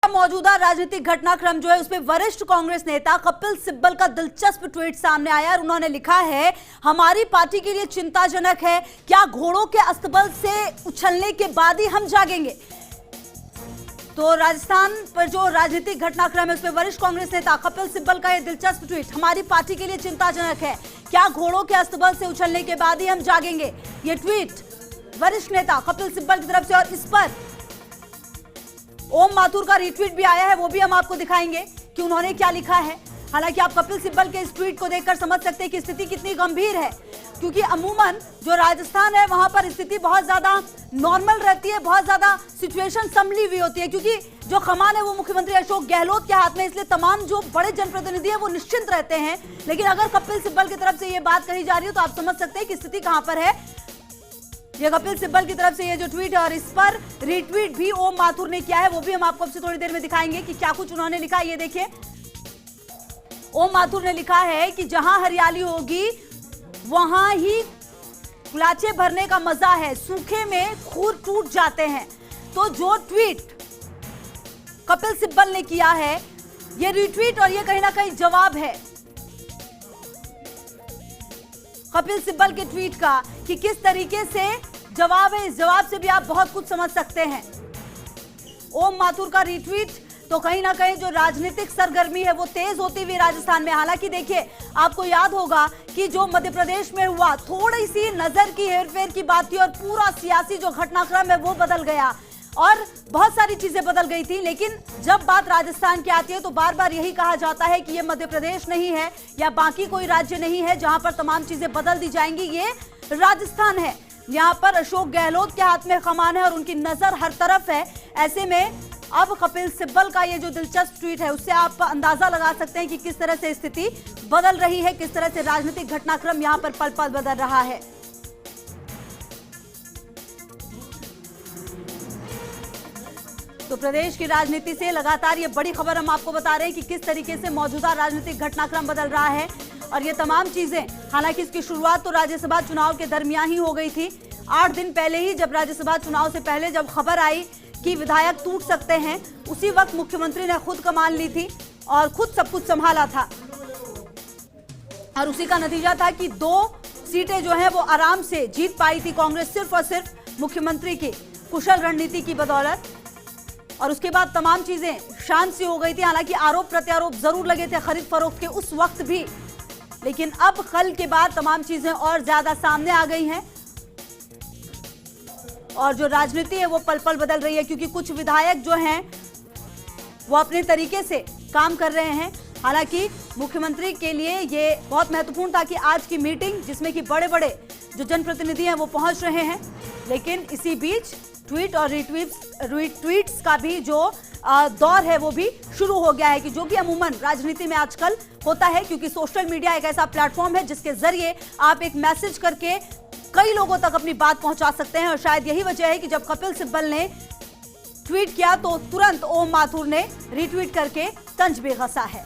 मौजूदा राजनीतिक घटनाक्रम जो है उसमें वरिष्ठ कांग्रेस नेता कपिल सिब्बल का दिलचस्प ट्वीट सामने आया और उन्होंने लिखा है, हमारी पार्टी के लिए चिंताजनक है, क्या घोड़ों के अस्तबल से उछलने के बाद ही हम जागेंगे। तो राजस्थान पर जो राजनीतिक घटनाक्रम है उसमें वरिष्ठ कांग्रेस नेता कपिल सिब्बल का यह दिलचस्प ट्वीट, हमारी पार्टी के लिए चिंताजनक है, क्या घोड़ों के अस्तबल से उछलने के बाद ही हम जागेंगे। ये ट्वीट वरिष्ठ नेता कपिल सिब्बल की तरफ से, और इस पर ओम माथुर का रीट्वीट भी आया है, वो भी हम आपको दिखाएंगे कि उन्होंने क्या लिखा है। हालांकि आप कपिल सिब्बल के इस ट्वीट को देखकर समझ सकते हैं कि स्थिति कितनी गंभीर है, क्योंकि अमूमन जो राजस्थान है वहां पर स्थिति बहुत ज्यादा नॉर्मल रहती है, बहुत ज्यादा सिचुएशन संभली हुई होती है, क्योंकि जो कमान है वो मुख्यमंत्री अशोक गहलोत के हाथ में, इसलिए तमाम जो बड़े जनप्रतिनिधि है वो निश्चिंत रहते हैं। लेकिन अगर कपिल सिब्बल की तरफ से ये बात कही जा रही है तो आप समझ सकते हैं कि स्थिति कहां पर है। ये कपिल सिब्बल की तरफ से ये जो ट्वीट है और इस पर रीट्वीट भी ओम माथुर ने किया है, वो भी हम आपको अब से थोड़ी देर में दिखाएंगे कि क्या कुछ उन्होंने लिखा है। ये देखिए, ओम माथुर ने लिखा है कि जहां हरियाली होगी वहां ही गुलाचे भरने का मजा है, सूखे में खूर टूट जाते हैं। तो जो ट्वीट कपिल सिब्बल ने किया है, ये रीट्वीट और ये कहीं ना कहीं जवाब है कपिल सिब्बल के ट्वीट का कि किस तरीके से जवाब है। इस जवाब से भी आप बहुत कुछ समझ सकते हैं। ओम माथुर का रीट्वीट तो कहीं ना कहीं जो राजनीतिक सरगर्मी है वो तेज होती हुई राजस्थान में। हालांकि देखिए, आपको याद होगा कि जो मध्य प्रदेश में हुआ, थोड़ी सी नजर की हेरफेर की बात थी और पूरा सियासी जो घटनाक्रम है वो बदल गया और बहुत सारी चीजें बदल गई थी। लेकिन जब बात राजस्थान की आती है तो बार बार यही कहा जाता है कि ये मध्य प्रदेश नहीं है या बाकी कोई राज्य नहीं है जहां पर तमाम चीजें बदल दी जाएंगी, ये राजस्थान है। यहाँ पर अशोक गहलोत के हाथ में कमान है और उनकी नजर हर तरफ है। ऐसे में अब कपिल सिब्बल का ये जो दिलचस्प ट्वीट है उससे आप अंदाजा लगा सकते हैं कि किस तरह से स्थिति बदल रही है, किस तरह से राजनीतिक घटनाक्रम यहाँ पर पल पल बदल रहा है। तो प्रदेश की राजनीति से लगातार ये बड़ी खबर हम आपको बता रहे हैं कि किस तरीके से मौजूदा राजनीतिक घटनाक्रम बदल रहा है। और ये तमाम चीजें, हालांकि इसकी शुरुआत तो राज्यसभा चुनाव के दरमियान ही हो गई थी। 8 दिन पहले ही जब राज्यसभा चुनाव से पहले जब खबर आई कि विधायक टूट सकते हैं, उसी वक्त मुख्यमंत्री ने खुद कमान ली थी और खुद सब कुछ संभाला था। और उसी का नतीजा था कि 2 सीटें जो है वो आराम से जीत पाई थी कांग्रेस, सिर्फ और सिर्फ मुख्यमंत्री की कुशल रणनीति की बदौलत। और उसके बाद तमाम चीजें शांत सी हो गई थी। हालांकि आरोप प्रत्यारोप जरूर लगे थे खरीद फरोख्त के उस वक्त भी, लेकिन अब कल के बाद तमाम चीजें और ज्यादा सामने आ गई हैं और जो राजनीति है वो पल पल बदल रही है, क्योंकि कुछ विधायक जो हैं वो अपने तरीके से काम कर रहे हैं। हालांकि मुख्यमंत्री के लिए ये बहुत महत्वपूर्ण था कि आज की मीटिंग जिसमें कि बड़े बड़े जो जनप्रतिनिधि हैं वो पहुंच रहे हैं, लेकिन इसी बीच ट्वीट और रीट्वीट्स का भी जो दौर है वो भी शुरू हो गया है, कि जो कि अमूमन राजनीति में आजकल होता है, क्योंकि सोशल मीडिया एक ऐसा प्लेटफॉर्म है जिसके जरिए आप एक मैसेज करके कई लोगों तक अपनी बात पहुंचा सकते हैं। और शायद यही वजह है कि जब कपिल सिब्बल ने ट्वीट किया तो तुरंत ओम माथुर ने रीट्वीट करके तंज भी कसा है।